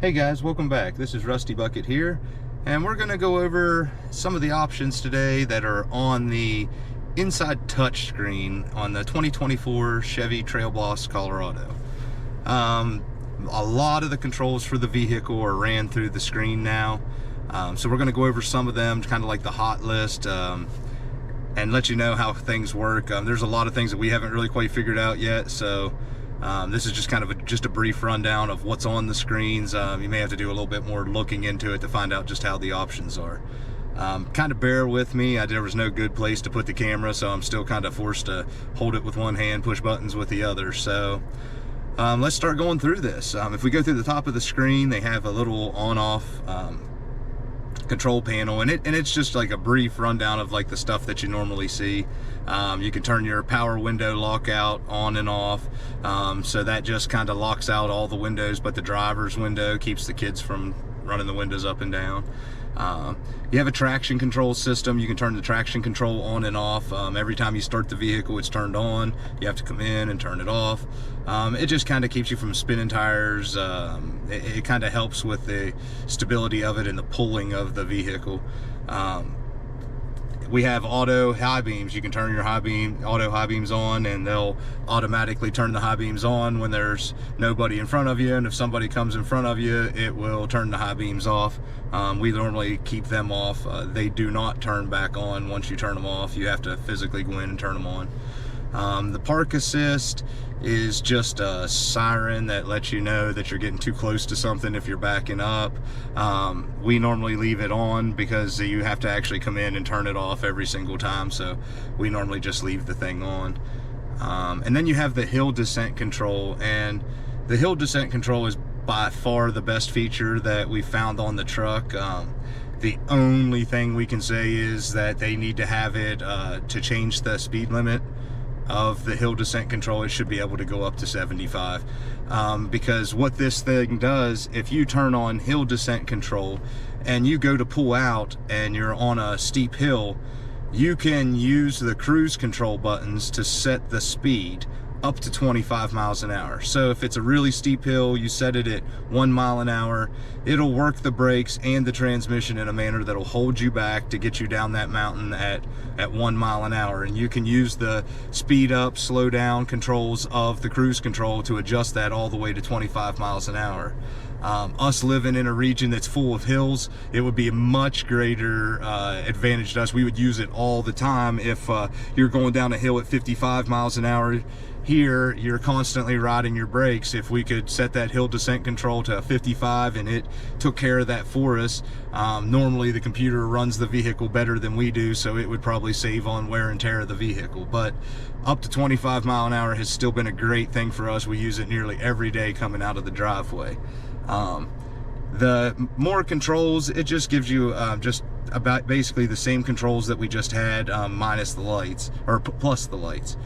Hey guys, welcome back. This is Rusty Bucket here, and we're going to go over some of the options today that are on the inside touch screen on the 2024 Chevy Trailboss Colorado. A lot of the controls for the vehicle are ran through the screen now, so we're going to go over some of them, kind of like the hot list, and let you know how things work. There's a lot of things that we haven't really quite figured out yet, so this is just kind of just a brief rundown of what's on the screens. You may have to do a little bit more looking into it to find out just how the options are. Kind of bear with me. There was no good place to put the camera, so I'm still kind of forced to hold it with one hand, push buttons with the other. So let's start going through this. If we go through the top of the screen, they have a little on-off control panel, and it's just like a brief rundown of like the stuff that you normally see. You can turn your power window lockout on and off, so that just kind of locks out all the windows but the driver's window, keeps the kids from running the windows up and down. You have a traction control system. You can turn the traction control on and off. Every time you start the vehicle, it's turned on. You have to come in and turn it off. It just kind of keeps you from spinning tires. It kind of helps with the stability of it and the pulling of the vehicle. We have auto high beams. You can turn your auto high beams on, and they'll automatically turn the high beams on when there's nobody in front of you, and if somebody comes in front of you, it will turn the high beams off. We normally keep them off. They do not turn back on once you turn them off. You have to physically go in and turn them on. The park assist is just a siren that lets you know that you're getting too close to something if you're backing up. We normally leave it on because you have to actually come in and turn it off every single time, so we normally just leave the thing on. And then you have the hill descent control, and the hill descent control is by far the best feature that we found on the truck. The only thing we can say is that they need to have it to change the speed limit of the hill descent control. It should be able to go up to 75, because what this thing does, if you turn on hill descent control and you go to pull out and you're on a steep hill, you can use the cruise control buttons to set the speed up to 25 miles an hour. So if it's a really steep hill, you set it at 1 mile an hour, it'll work the brakes and the transmission in a manner that'll hold you back to get you down that mountain at 1 mile an hour. And you can use the speed up, slow down controls of the cruise control to adjust that all the way to 25 miles an hour. Us living in a region that's full of hills, it would be a much greater advantage to us. We would use it all the time. If you're going down a hill at 55 miles an hour, here you're constantly riding your brakes. If we could set that hill descent control to 55 and it took care of that for us, normally the computer runs the vehicle better than we do, so it would probably save on wear and tear of the vehicle. But up to 25 mile an hour has still been a great thing for us. We use it nearly every day coming out of the driveway. The more controls, it just gives you just about basically the same controls that we just had, minus the lights, or plus the lights.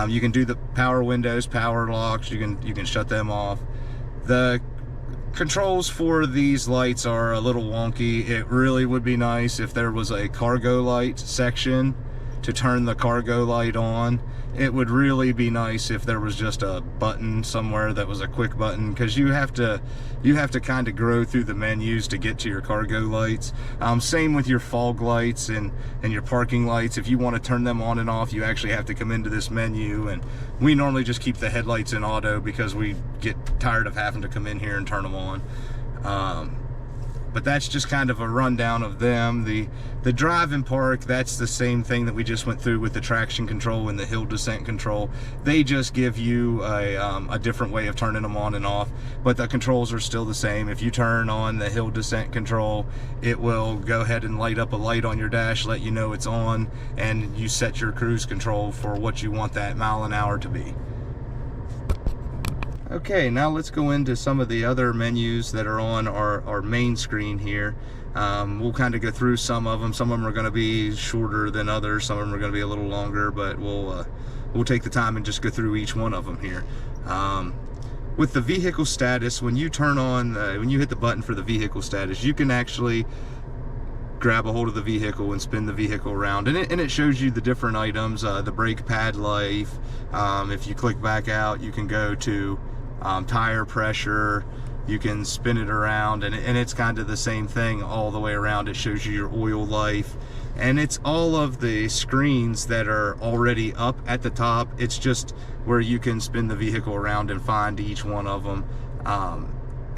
You can do the power windows, power locks, you can shut them off. The controls for these lights are a little wonky. It really would be nice if there was a cargo light section to turn the cargo light on. It would really be nice if there was just a button somewhere that was a quick button, because you have to kind of grow through the menus to get to your cargo lights. Same with your fog lights and your parking lights. If you want to turn them on and off, you actually have to come into this menu, and we normally just keep the headlights in auto because we get tired of having to come in here and turn them on. But that's just kind of a rundown of them. The drive and park, that's the same thing that we just went through with the traction control and the hill descent control. They just give you a different way of turning them on and off, but the controls are still the same. If you turn on the hill descent control, it will go ahead and light up a light on your dash, let you know it's on, and you set your cruise control for what you want that mile an hour to be. Okay, now let's go into some of the other menus that are on our main screen here. We'll kind of go through some of them. Some of them are going to be shorter than others. Some of them are going to be a little longer, but we'll take the time and just go through each one of them here. With the vehicle status, when you turn on, when you hit the button for the vehicle status, you can actually grab a hold of the vehicle and spin the vehicle around, and it shows you the different items, the brake pad life. If you click back out, you can go to tire pressure. You can spin it around, and it's kind of the same thing all the way around. It shows you your oil life, and it's all of the screens that are already up at the top. It's just where you can spin the vehicle around and find each one of them.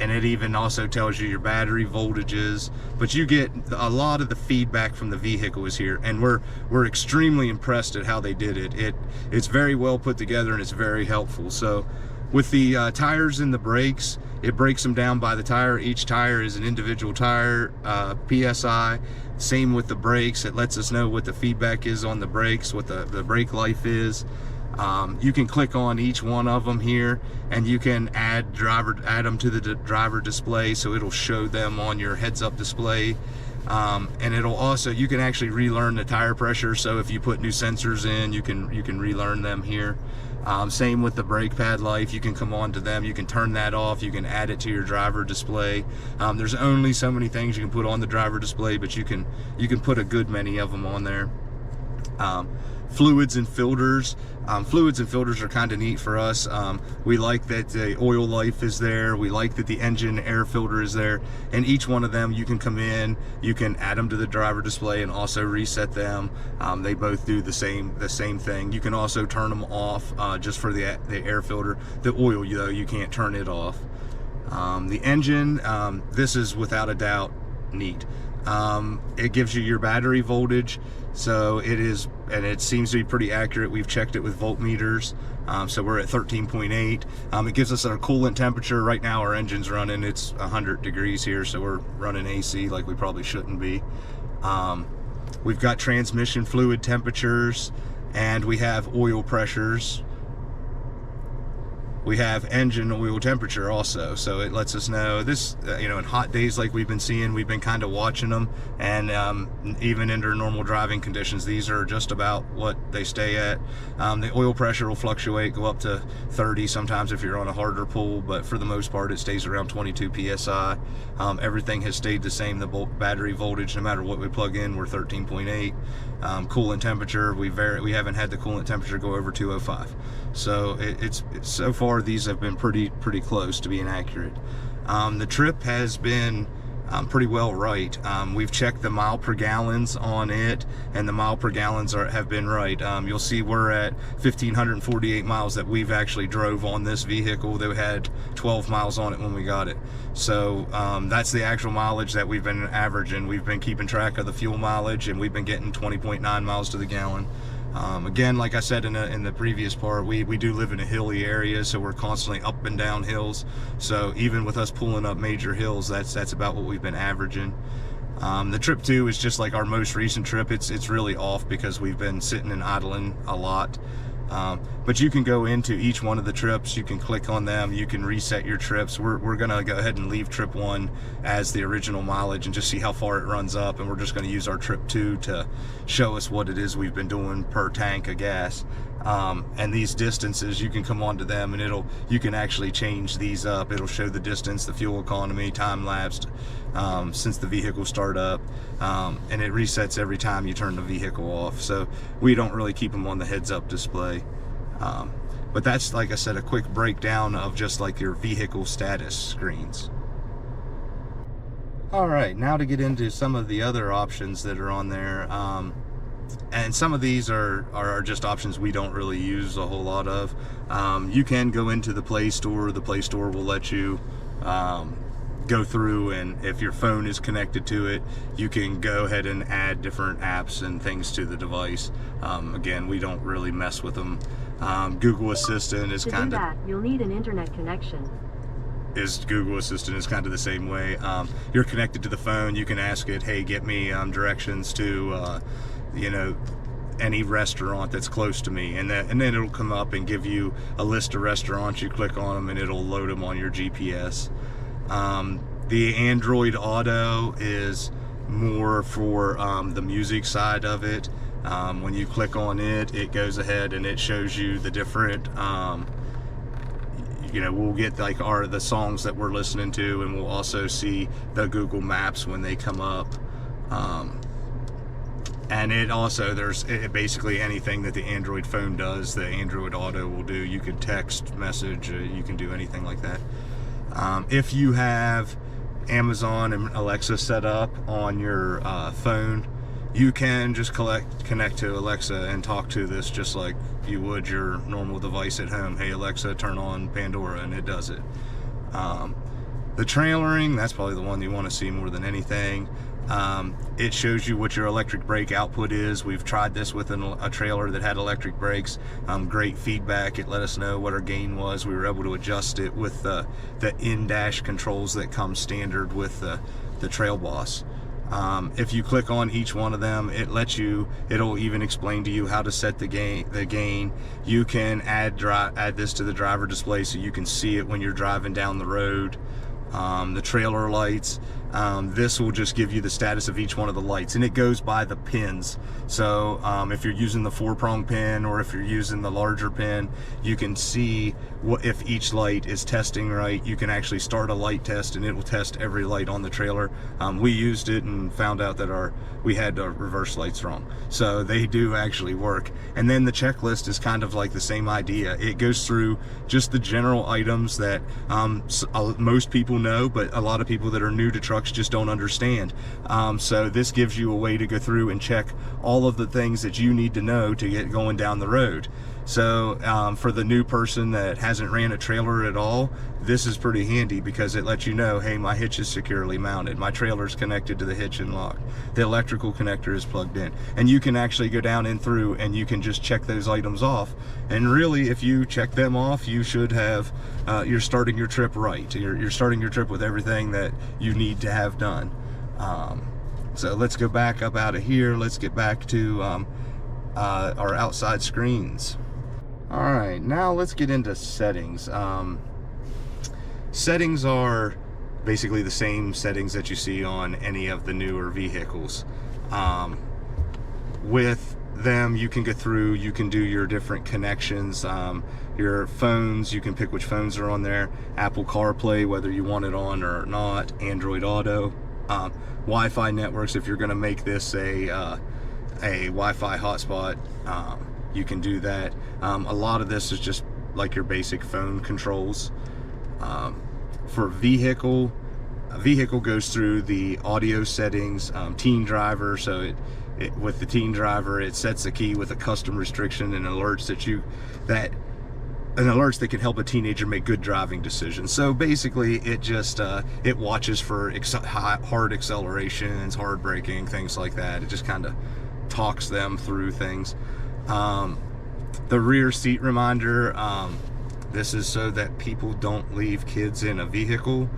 And it even also tells you your battery voltages, but you get a lot of the feedback from the vehicle is here, and we're extremely impressed at how they did it. It's very well put together, and it's very helpful. So with the tires and the brakes, it breaks them down by the tire. Each tire is an individual tire, PSI. Same with the brakes. It lets us know what the feedback is on the brakes, what the brake life is. You can click on each one of them here, and you can add them to the driver display, so it'll show them on your heads-up display. And it'll also, you can actually relearn the tire pressure. So if you put new sensors in, you can relearn them here. Same with the brake pad life. You can come on to them, you can turn that off, you can add it to your driver display. There's only so many things you can put on the driver display, but you can put a good many of them on there. Fluids and filters. Fluids and filters are kind of neat for us. We like that the oil life is there. We like that the engine air filter is there. And each one of them, you can come in, you can add them to the driver display and also reset them. They both do the same thing. You can also turn them off just for the air filter. The oil, though, you can't turn it off. The engine, this is without a doubt neat. It gives you your battery voltage, so it is, and it seems to be pretty accurate. We've checked it with voltmeters, so we're at 13.8. It gives us our coolant temperature. Right now our engine's running, it's 100 degrees here, so we're running AC like we probably shouldn't be. We've got transmission fluid temperatures, and we have oil pressures. We have engine oil temperature also, so it lets us know this, you know, in hot days like we've been seeing, we've been kind of watching them, and even under normal driving conditions, these are just about what they stay at. The oil pressure will fluctuate, go up to 30 sometimes if you're on a harder pull, but for the most part it stays around 22 psi. Everything has stayed the same. The battery voltage, no matter what we plug in, we're 13.8. Coolant temperature, we haven't had the coolant temperature go over 205. So it's so far these have been pretty close to being accurate. The trip has been pretty well right. We've checked the mile per gallons on it, and the mile per gallons have been right. You'll see we're at 1,548 miles that we've actually drove on this vehicle. They had 12 miles on it when we got it. So that's the actual mileage that we've been averaging. We've been keeping track of the fuel mileage, and we've been getting 20.9 miles to the gallon. Again, like I said in the previous part, we do live in a hilly area, so we're constantly up and down hills. So even with us pulling up major hills, that's about what we've been averaging. The trip 2 is just like our most recent trip. It's really off because we've been sitting and idling a lot. But you can go into each one of the trips, you can click on them, you can reset your trips. We're gonna go ahead and leave trip 1 as the original mileage and just see how far it runs up, and we're just gonna use our trip 2 to show us what it is we've been doing per tank of gas. And these distances, you can come onto them and you can actually change these up. It'll show the distance, the fuel economy, time lapsed since the vehicle started up, and it resets every time you turn the vehicle off. So we don't really keep them on the heads-up display. But that's, like I said, a quick breakdown of just like your vehicle status screens. All right, now to get into some of the other options that are on there. And some of these are just options we don't really use a whole lot of. You can go into the Play Store. The Play Store will let you go through, and if your phone is connected to it, you can go ahead and add different apps and things to the device. Again, we don't really mess with them. Google Assistant is kind of... To do that, you'll need an internet connection. Google Assistant is kind of the same way. You're connected to the phone, you can ask it, hey, get me directions to you know, any restaurant that's close to me, and then it'll come up and give you a list of restaurants. You click on them and it'll load them on your GPS. The Android Auto is more for the music side of it. When you click on it, it goes ahead and it shows you the different you know, we'll get like the songs that we're listening to, and we'll also see the Google Maps when they come up. And it also, basically anything that the Android phone does, the Android Auto will do. You can text, message, you can do anything like that. If you have Amazon and Alexa set up on your phone, you can just connect to Alexa and talk to this just like you would your normal device at home. Hey Alexa, turn on Pandora, and it does it. The trailering, that's probably the one you want to see more than anything. It shows you what your electric brake output is. We've tried this with a trailer that had electric brakes. Great feedback. It let us know what our gain was. We were able to adjust it with the in-dash controls that come standard with the Trailboss. If you click on each one of them, it'll even explain to you how to set the gain. You can add this to the driver display so you can see it when you're driving down the road. The trailer lights, this will just give you the status of each one of the lights, and it goes by the pins. So if you're using the 4-prong pin or if you're using the larger pin, you can see if each light is testing right. You can actually start a light test and it will test every light on the trailer. We used it and found out that we had reverse lights wrong, so they do actually work. And then the checklist is kind of like the same idea. It goes through just the general items that most people know, but a lot of people that are new to trucks just don't understand. So this gives you a way to go through and check all of the things that you need to know to get going down the road. So for the new person that hasn't ran a trailer at all, this is pretty handy because it lets you know, hey, my hitch is securely mounted, my trailer is connected to the hitch and lock, the electrical connector is plugged in, and you can actually go down and through and you can just check those items off. And really, if you check them off, you should have you're starting your trip right. You're starting your trip with everything that you need to have done. So let's go back up out of here. Let's get back to our outside screens. All right, now let's get into settings. Settings are basically the same settings that you see on any of the newer vehicles. With them, you can go through, you can do your different connections, your phones, you can pick which phones are on there, Apple CarPlay, whether you want it on or not, Android Auto, Wi-Fi networks. If you're going to make this a Wi-Fi hotspot, you can do that. A lot of this is just like your basic phone controls. For vehicle goes through the audio settings, teen driver, so with the teen driver, it sets a key with a custom restriction and alerts that can help a teenager make good driving decisions. So basically it just it watches for hard accelerations, hard braking, things like that. It just kind of talks them through things. The rear seat reminder, this is so that people don't leave kids in a vehicle.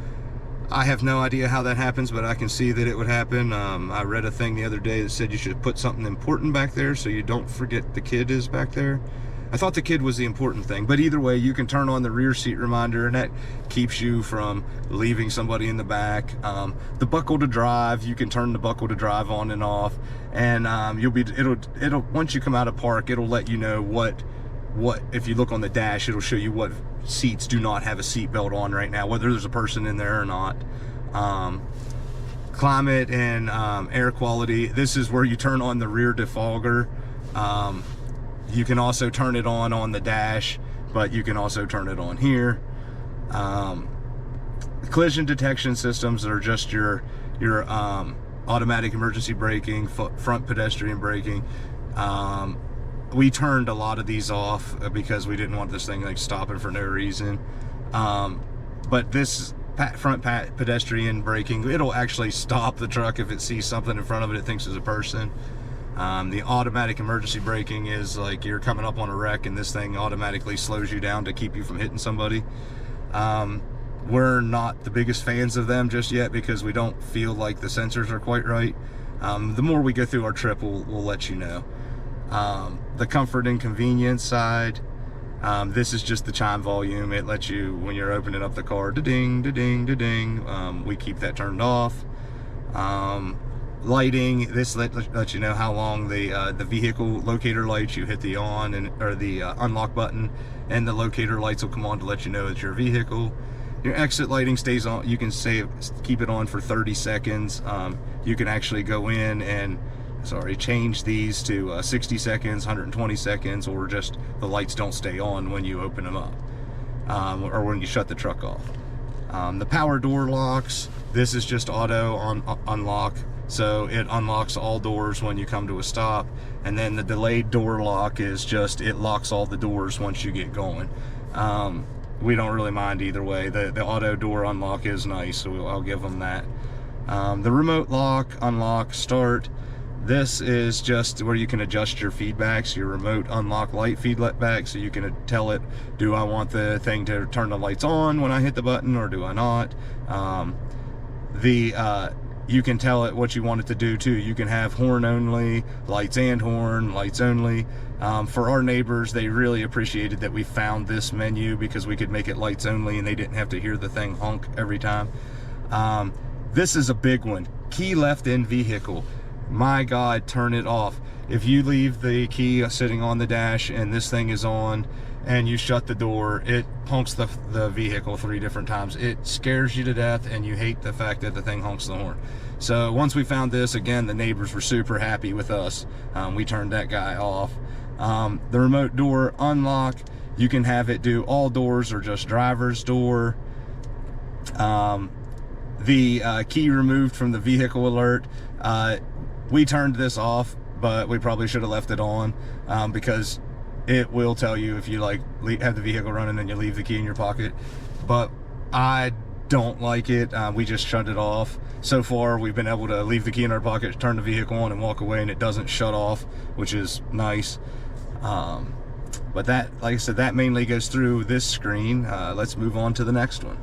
I have no idea how that happens, but I can see that it would happen. I read a thing the other day that said you should put something important back there so you don't forget the kid is back there. I thought the kid was the important thing, but either way, you can turn on the rear seat reminder, and that keeps you from leaving somebody in the back. The buckle to drive, you can turn the buckle to drive on and off, and it'll once you come out of park, it'll let you know what if you look on the dash, it'll show you what seats do not have a seat belt on right now, whether there's a person in there or not. Climate and air quality, this is where you turn on the rear defogger. You can also turn it on the dash, but you can also turn it on here. Collision detection systems are just your automatic emergency braking, front pedestrian braking. We turned a lot of these off because we didn't want this thing like stopping for no reason. But this front pedestrian braking, it'll actually stop the truck if it sees something in front of it it thinks is a person. The automatic emergency braking is like you're coming up on a wreck and this thing automatically slows you down to keep you from hitting somebody. We're not the biggest fans of them just yet because we don't feel like the sensors are quite right. The more we go through our trip, we'll let you know. The comfort and convenience side, this is just the chime volume. It lets you, when you're opening up the car, da-ding, da-ding, da-ding. We keep that turned off. Lighting, this lets you know how long the vehicle locator lights. You hit the on or the unlock button, and the locator lights will come on to let you know it's your vehicle. Your exit lighting stays on. You can keep it on for 30 seconds. You can actually go in and change these to 60 seconds, 120 seconds, or just the lights don't stay on when you open them up, or when you shut the truck off. The power door locks, this is just auto unlock, so it unlocks all doors when you come to a stop. And then the delayed door lock is just, it locks all the doors once you get going. We don't really mind either way. The auto door unlock is nice, so I'll give them that. The remote lock, unlock, start, this is just where you can adjust your feedbacks, your remote unlock light feedback, so you can tell it, do I want the thing to turn the lights on when I hit the button, or do I not? You can tell it what you want it to do too. You can have horn only, lights and horn, lights only. For our neighbors, they really appreciated that we found this menu, because we could make it lights only and they didn't have to hear the thing honk every time. This is a big one. Key left in vehicle. My God, turn it off. If you leave the key sitting on the dash and this thing is on and you shut the door, it honks the vehicle 3 different times. It scares you to death, and you hate the fact that the thing honks the horn. So once we found this, again, the neighbors were super happy with us. We turned that guy off. The remote door unlock, you can have it do all doors or just driver's door. The key removed from the vehicle alert, we turned this off, but we probably should have left it on, because it will tell you if you like have the vehicle running and you leave the key in your pocket. But I don't like it. We just shut it off. So far we've been able to leave the key in our pocket, turn the vehicle on, and walk away, and it doesn't shut off, which is nice. But that, like I said, that mainly goes through this screen. Let's move on to the next one.